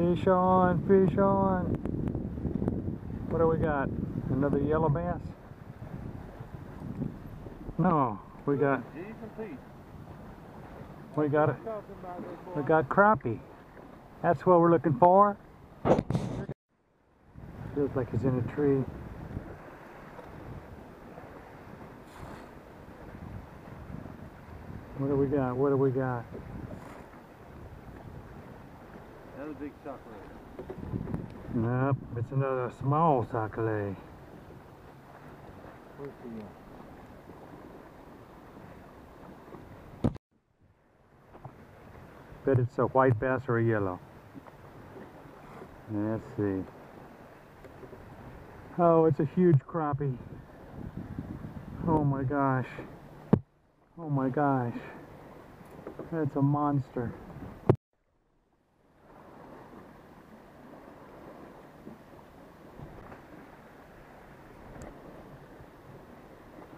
Fish on, fish on. What do we got? Another yellow bass? No, we got crappie. That's what we're looking for. Feels like he's in a tree. What do we got? What do we got? Another big sucker. Nope, it's another small sac-a-lait. Where's the Bet it's a white bass or a yellow. Let's see. Oh, it's a huge crappie. Oh my gosh. Oh my gosh. That's a monster.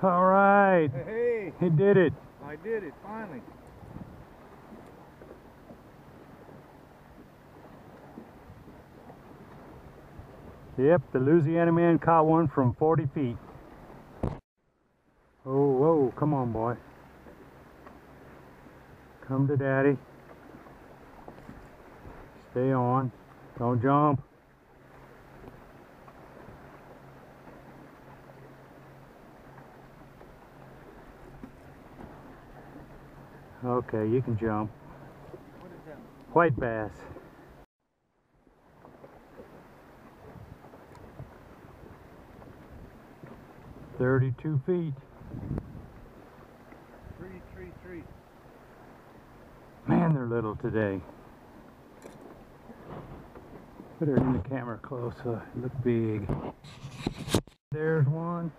All right. Hey, he did it. I did it, finally. Yep, the Louisiana man caught one from 40 feet. Oh, whoa, come on, boy. Come to daddy. Stay on. Don't jump. Okay, you can jump. What is that? White bass. "32 feet. Three. Man, they're little today. Put her in the camera close so it look big. There's one.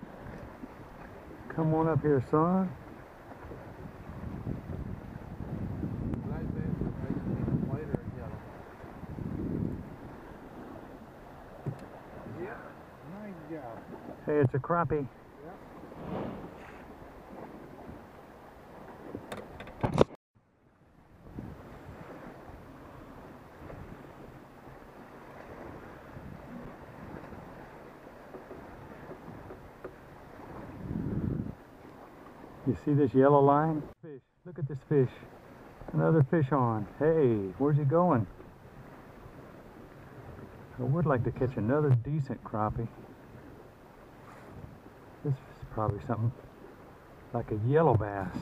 Come on up here, son. Black bass is basically white or yellow. Yeah, nice job. Hey, it's a crappie. You see this yellow line? Fish. Look at this fish. Another fish on. Hey, where's he going? I would like to catch another decent crappie. This is probably something like a yellow bass.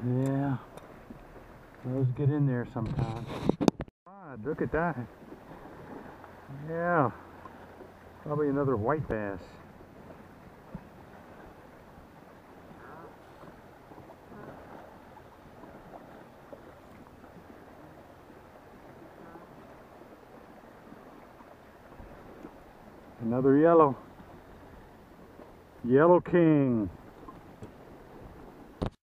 Yeah, those get in there sometimes. God, look at that. Yeah, probably another white bass. Another yellow. Yellow King.